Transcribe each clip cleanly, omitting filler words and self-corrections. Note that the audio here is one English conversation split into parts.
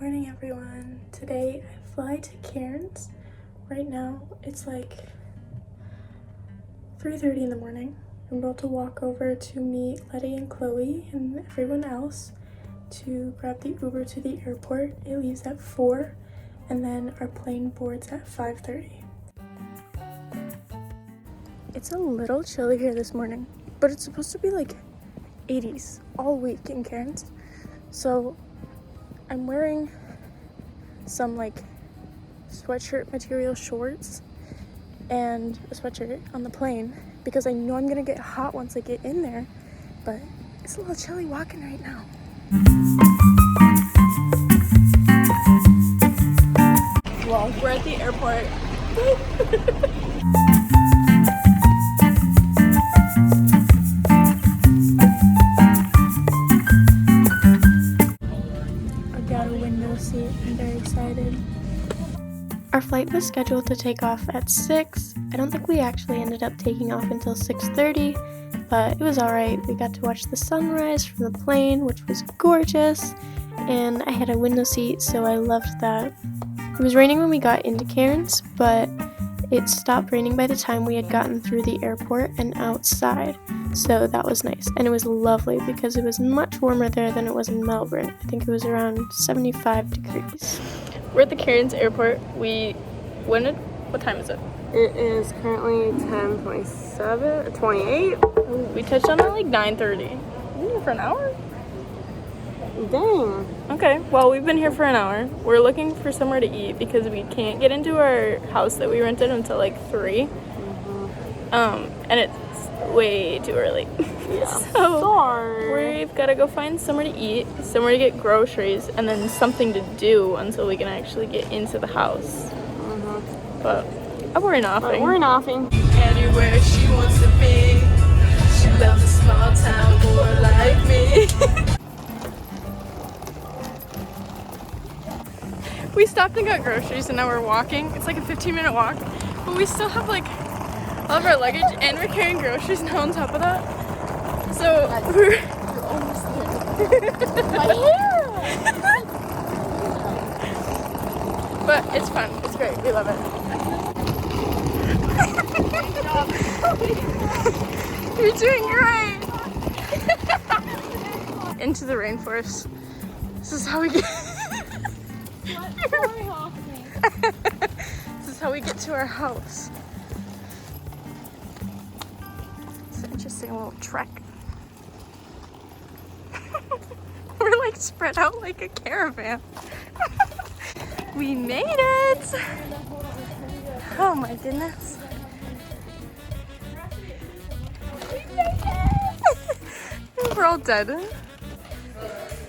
Morning everyone. Today I fly to Cairns. Right now it's like 3:30 in the morning. I'm about to walk over to meet Letty and Chloe and everyone else to grab the Uber to the airport. It leaves at 4 and then our plane boards at 5:30. It's a little chilly here this morning, but it's supposed to be like 80s all week in Cairns. So I'm wearing some like sweatshirt material shorts and a sweatshirt on the plane because I know I'm gonna get hot once I get in there, but it's a little chilly walking right now. Well, we're at the airport. Seat. I'm very excited. Our flight was scheduled to take off at 6. I don't think we actually ended up taking off until 6:30, but it was alright. We got to watch the sunrise from the plane, which was gorgeous, and I had a window seat, so I loved that. It was raining when we got into Cairns, but it stopped raining by the time we had gotten through the airport and outside. So that was nice, and it was lovely because it was much warmer there than it was in Melbourne. I think it was around 75 degrees. We're at the Cairns airport. What time is it? It is currently 10:27, 28. We touched on at like 9:30. We've been here for an hour? Dang. Okay, well, we've been here for an hour. We're looking for somewhere to eat because we can't get into our house that we rented until like 3. And it's way too early. Yeah. So sorry. we've got to go find somewhere to eat, somewhere to get groceries, and then something to do until we can actually get into the house. But we're nothing. Anywhere she wants to be. She loves a small town boy like me. We stopped and got groceries and now we're walking. It's like a 15-minute walk, but we still have like all of our luggage and we're carrying groceries now on top of that. So we're almost there. My hair! But it's fun. It's great. We love it. You're doing great. Into the rainforest. This is how we get. This is how we get to our house. It's an interesting little trek. We're like spread out like a caravan. We made it! Oh my goodness. We made it! We're all dead.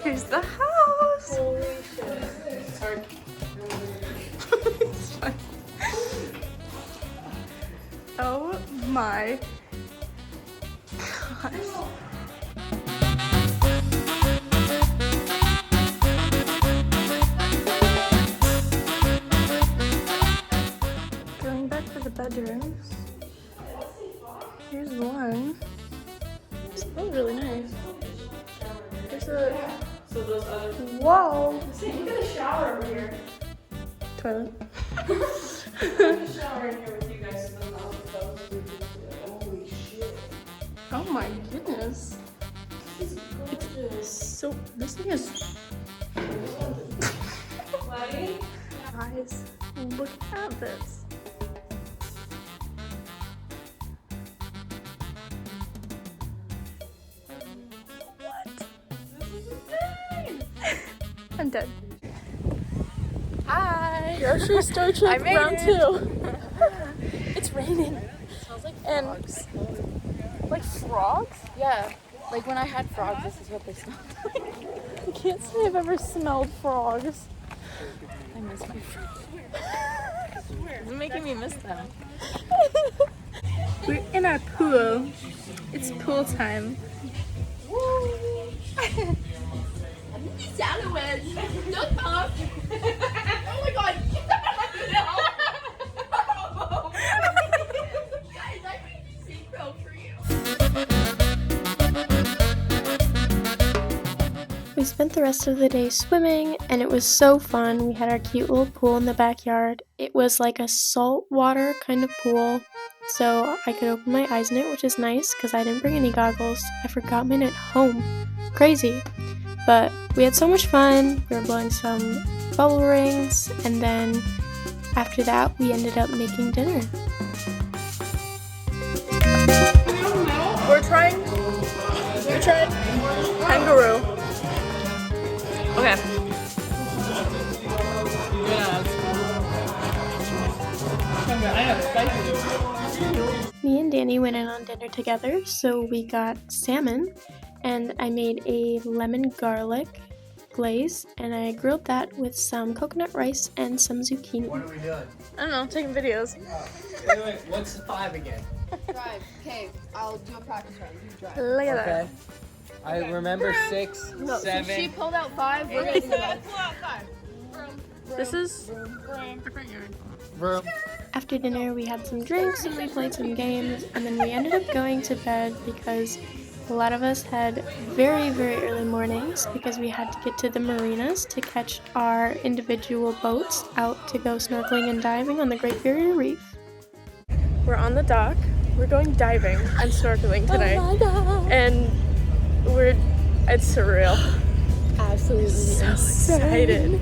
Here's the house. Holy shit. Sorry. It's fine. Oh my gosh. Going back to the bedrooms. Here's one. It smells really nice. There's a whoa. See, look at the shower over here. Toilet. The shower in here with you guys. Holy shit. Oh my goodness. It's so, this thing is, guys, look at this. What? This is insane. I'm dead. Hi. Grocery store trip round 2. It's raining. It smells like And- frogs. Like frogs? Yeah. Like when I had frogs, this is what they smelled like. I can't say I've ever smelled frogs. I miss my frogs. It's making me miss them. We're in our pool. It's pool time. Don't talk. Oh my god. Guys, I made this seatbelt for you. We spent the rest of the day swimming, and it was so fun. We had our cute little pool in the backyard. It was like a salt water kind of pool, so I could open my eyes in it, which is nice because I didn't bring any goggles. I forgot mine at home. Crazy. But we had so much fun. We were blowing some bubble rings, and then after that, we ended up making dinner. We tried kangaroo. Okay. Me and Danny went in on dinner together, so we got salmon, and I made a lemon garlic glaze, and I grilled that with some coconut rice and some zucchini. What are we doing? I don't know, taking videos. Wait, what's the 5 again? Drive. Okay, I'll do a practice run. You drive. Look at Okay. I remember 6, No, 7. so she pulled out 5. We're gonna do that. that. This is Room. After dinner, we had some drinks and we played some games, and then we ended up going to bed because a lot of us had very, very early mornings because we had to get to the marinas to catch our individual boats out to go snorkeling and diving on the Great Barrier Reef. We're on the dock. We're going diving and snorkeling today. Oh my god. And it's surreal. Absolutely So excited.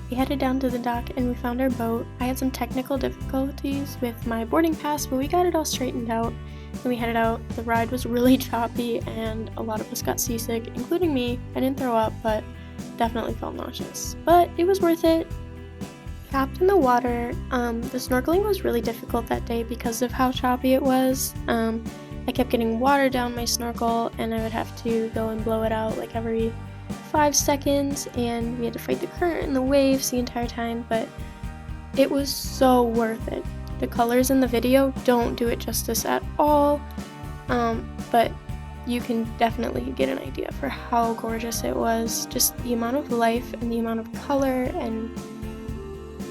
We headed down to the dock and we found our boat. I had some technical difficulties with my boarding pass, but we got it all straightened out. And we headed out. The ride was really choppy and a lot of us got seasick, including me. I didn't throw up, but definitely felt nauseous. But it was worth it. Trapped in the water. The snorkeling was really difficult that day because of how choppy it was. I kept getting water down my snorkel and I would have to go and blow it out like every 5 seconds, and we had to fight the current and the waves the entire time, but it was so worth it. The colors in the video don't do it justice at all, but you can definitely get an idea for how gorgeous it was. Just the amount of life and the amount of color, and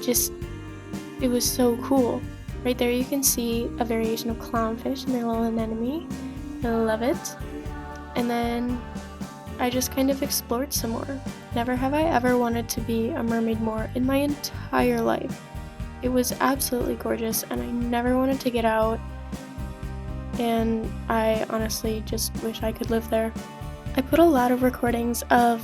just, it was so cool. Right there you can see a variation of clownfish and their little anemone. I love it. And then I just kind of explored some more. Never have I ever wanted to be a mermaid more in my entire life. It was absolutely gorgeous and I never wanted to get out, and I honestly just wish I could live there. I put a lot of recordings of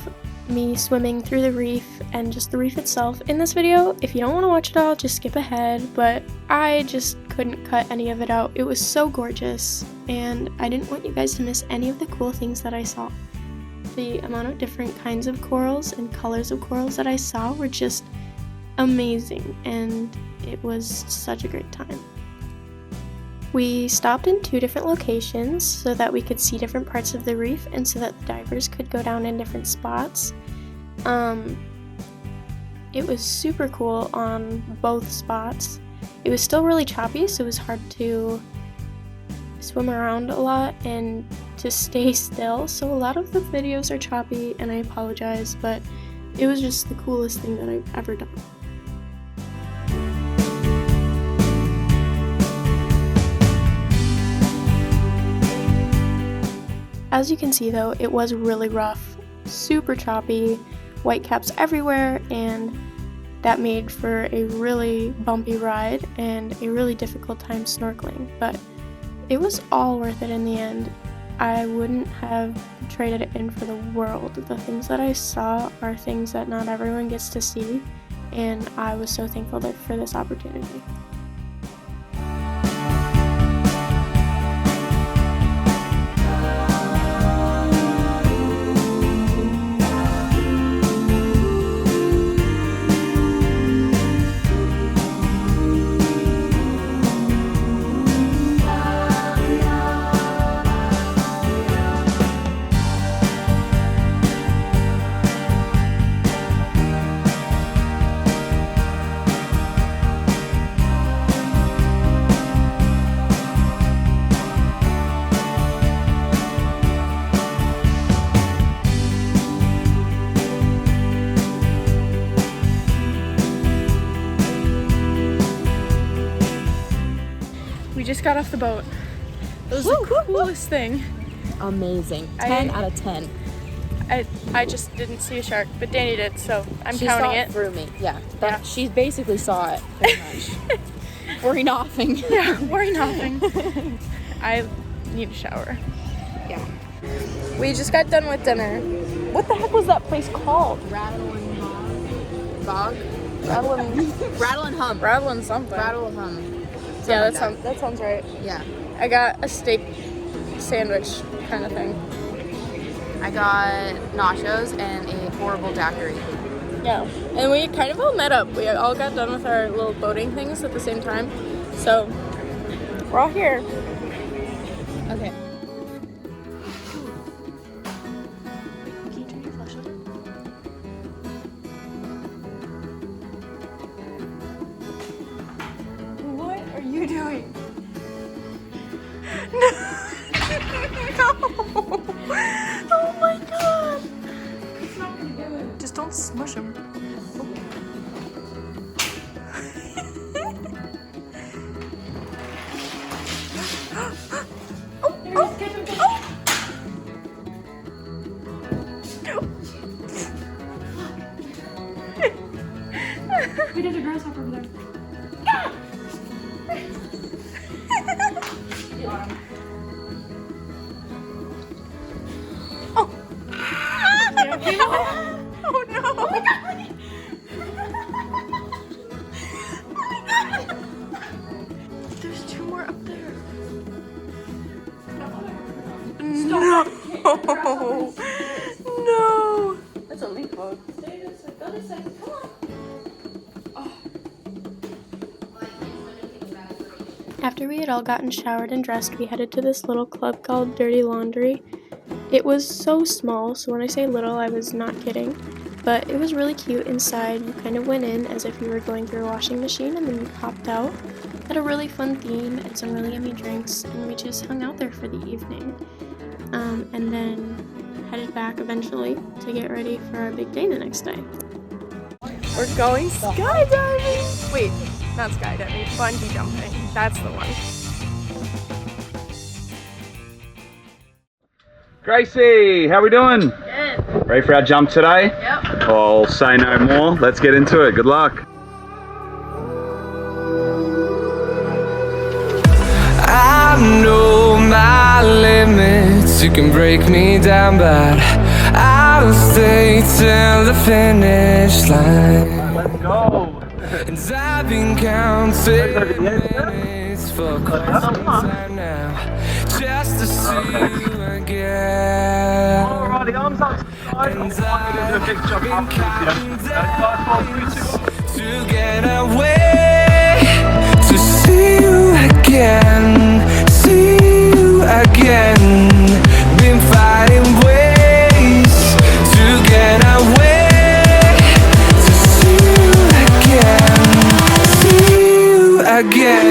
me swimming through the reef and just the reef itself in this video. If you don't want to watch it all, just skip ahead, but I just couldn't cut any of it out. It was so gorgeous and I didn't want you guys to miss any of the cool things that I saw. The amount of different kinds of corals and colors of corals that I saw were just amazing, and it was such a great time. We stopped in 2 different locations so that we could see different parts of the reef and so that the divers could go down in different spots. It was super cool on both spots. It was still really choppy, so it was hard to swim around a lot and to stay still, so a lot of the videos are choppy and I apologize, but it was just the coolest thing that I've ever done. As you can see though, it was really rough, super choppy, whitecaps everywhere, and that made for a really bumpy ride and a really difficult time snorkeling, but it was all worth it in the end. I wouldn't have traded it in for the world. The things that I saw are things that not everyone gets to see, and I was so thankful for this opportunity. We just got off the boat. It was the coolest thing. Amazing. 10 out of 10. I just didn't see a shark, but Danny did, so I'm She counting saw it. through me. Yeah. Yeah. She basically saw it pretty much. Worry nothing. Yeah, worry nothing. I need a shower. Yeah. We just got done with dinner. What the heck was that place called? Rattle and bog. Rattle and Rattle and hum. Rattle and something. Rattle and hum. Yeah, Something that sounds right. Yeah. I got a steak sandwich kind of thing. I got nachos and a horrible daiquiri. Yeah, and we kind of all met up. We all got done with our little boating things at the same time. So, we're all here. Okay. Can you turn your flash on? What are you doing? No! No! Oh my god! It's not gonna do it. Just don't smush him. We did a grasshopper over there. Oh no! Oh my god! There's two more up there. No! No! That's a leaf bug. Stay this way. Go this way. Come on. After we had all gotten showered and dressed, we headed to this little club called Dirty Laundry. It was so small, so when I say little, I was not kidding. But it was really cute inside. You kind of went in as if you were going through a washing machine and then you popped out. Had a really fun theme and some really yummy drinks, and we just hung out there for the evening. And then headed back eventually to get ready for our big day the next day. We're going skydiving! Wait, not skydiving, bungee jumping. That's the one. Gracie, how we doing? Good. Ready for our jump today? Yep. I'll say no more. Let's get into it. Good luck. I know my limits, you can break me down, but I'll stay till the finish line. Let's go. And I've been counting minutes for quite some time now, just to see you again. Alrighty, arms up. And I've been counting days to get away, to see you again, see you again. Been finding ways to get away, to see you again.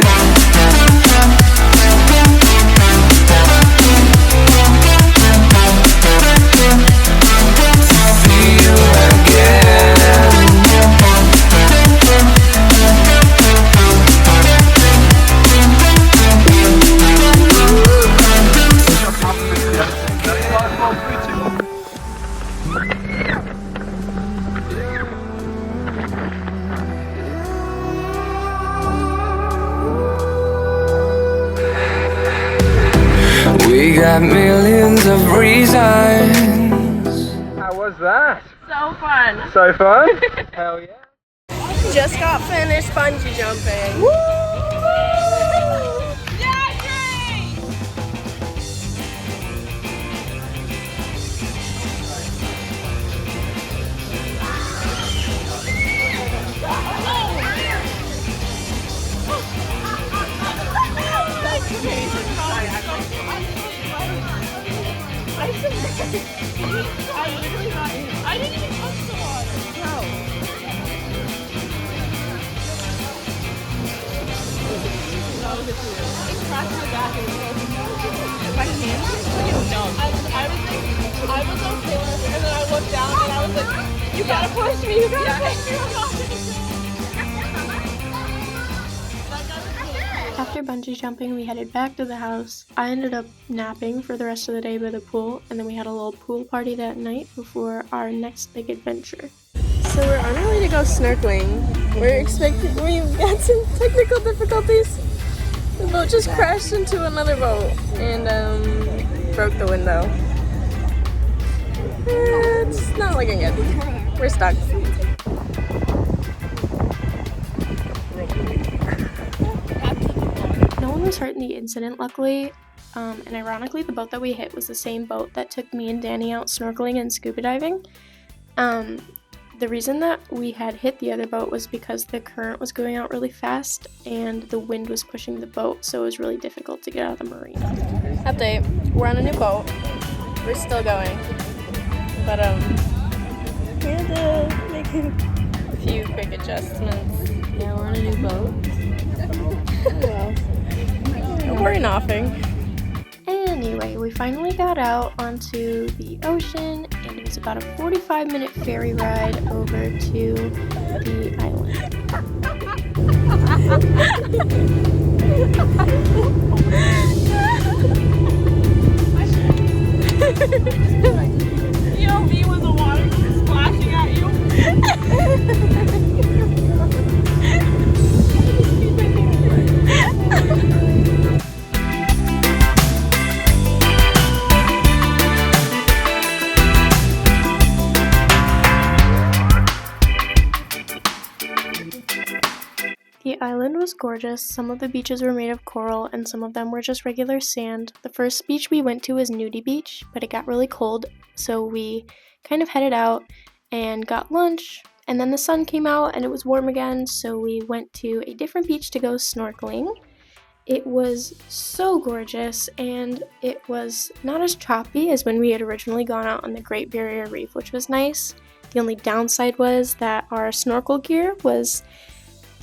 We got millions of reasons. How was that? So fun. So fun? Hell yeah. Just got finished bungee jumping. Woo! Yeah, great! I didn't even touch the water. No. My hands were freaking numb. I was okay with it, and then I looked down and I was like, you gotta push me, you gotta push me. After bungee jumping, we headed back to the house. I ended up napping for the rest of the day by the pool, and then we had a little pool party that night before our next big adventure. So we're on our way to go snorkeling. We've had some technical difficulties. The boat just crashed into another boat and broke the window. It's not looking good. We're stuck. No one was hurt in the incident, luckily, and ironically, the boat that we hit was the same boat that took me and Danny out snorkeling and scuba diving. The reason that we had hit the other boat was because the current was going out really fast and the wind was pushing the boat, so it was really difficult to get out of the marina. Update, we're on a new boat. We're still going. But we had to make a few quick adjustments. Yeah, we're on a new boat. Well, we're nothing. Anyway, we finally got out onto the ocean, and it was about a 45-minute ferry ride over to the island. You know me when the water comes splashing at you? The island was gorgeous. Some of the beaches were made of coral and some of them were just regular sand. The first beach we went to was Nudie Beach, but it got really cold, so we kind of headed out and got lunch, and then the sun came out and it was warm again, so we went to a different beach to go snorkeling. It was so gorgeous, and it was not as choppy as when we had originally gone out on the Great Barrier Reef, which was nice. The only downside was that our snorkel gear was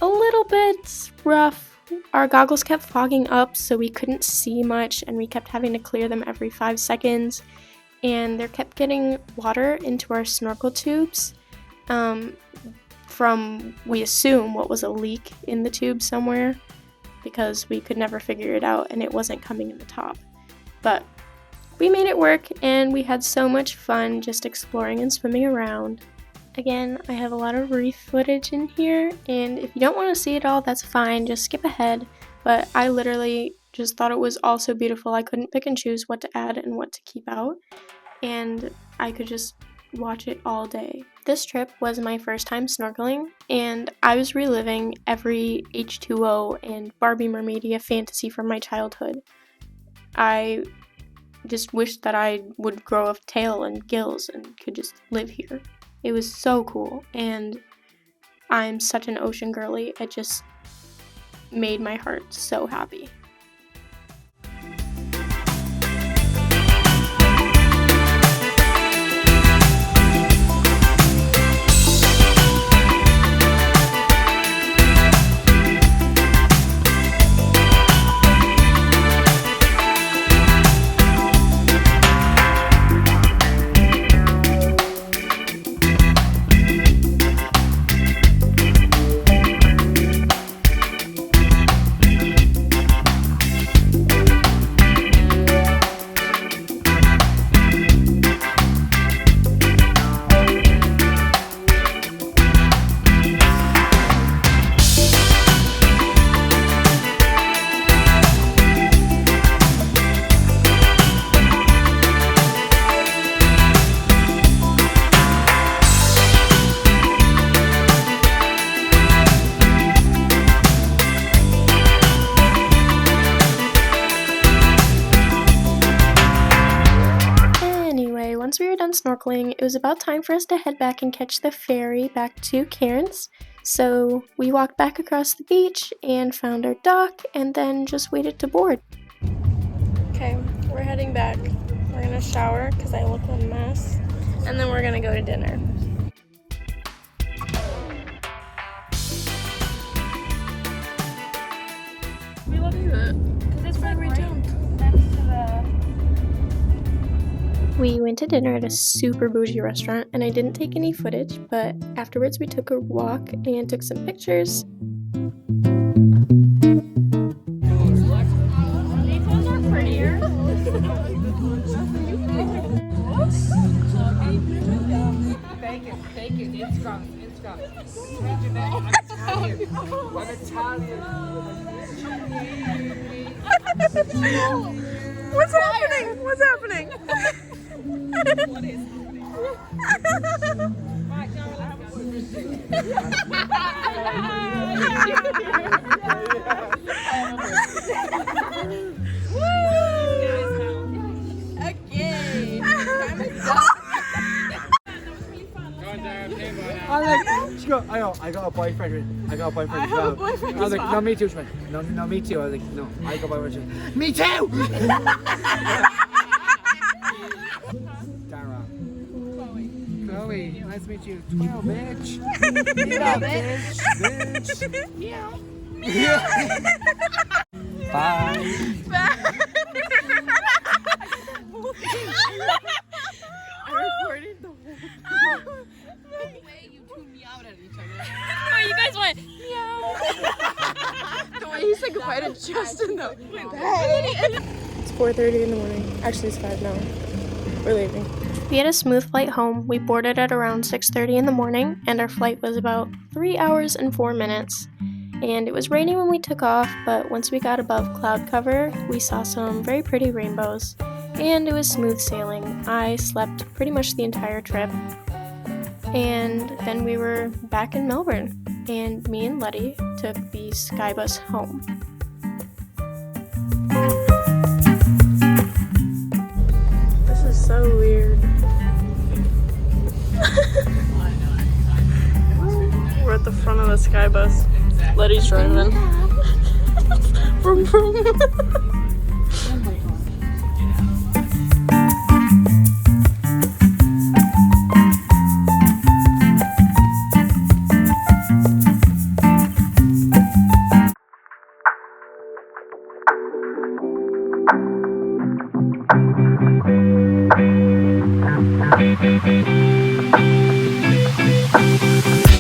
a little bit rough. Our goggles kept fogging up, so we couldn't see much, and we kept having to clear them every 5 seconds. And there kept getting water into our snorkel tubes from, we assume, what was a leak in the tube somewhere, because we could never figure it out and it wasn't coming in the top. But we made it work, and we had so much fun just exploring and swimming around. Again, I have a lot of reef footage in here, and if you don't want to see it all, that's fine, just skip ahead. But I literally just thought it was all so beautiful, I couldn't pick and choose what to add and what to keep out, and I could just watch it all day. This trip was my first time snorkeling, and I was reliving every H2O and Barbie Mermaidia fantasy from my childhood. I just wished that I would grow a tail and gills and could just live here. It was so cool, and I'm such an ocean girly. It just made my heart so happy. Once we were done snorkeling, it was about time for us to head back and catch the ferry back to Cairns. So we walked back across the beach and found our dock and then just waited to board. Okay, we're heading back. We're gonna shower because I look a mess, and then we're gonna go to dinner. We look good because it's where we jumped next to the. We went to dinner at a super bougie restaurant, and I didn't take any footage, but afterwards we took a walk and took some pictures. What's happening? What's happening? I got a boyfriend. I got a boyfriend as well. I was like, no, me too. She went, no, me too. I was like, no, I got a boyfriend. She went, me too! Dara. Chloe, nice to meet you. 12, bitch. Yeah, bitch. Yeah. Bye. Oh, you guys went meow. The way he said goodbye to Justin though. It's 4:30 in the morning. Actually, it's 5 now. We're leaving. We had a smooth flight home. We boarded at around 6:30 in the morning, and our flight was about 3 hours and 4 minutes. And it was raining when we took off, but once we got above cloud cover, we saw some very pretty rainbows. And it was smooth sailing. I slept pretty much the entire trip. And then we were back in Melbourne, and me and Letty took the Skybus home. This is so weird. We're at the front of the Skybus. Letty's driving. Vroom, vroom. Thank you.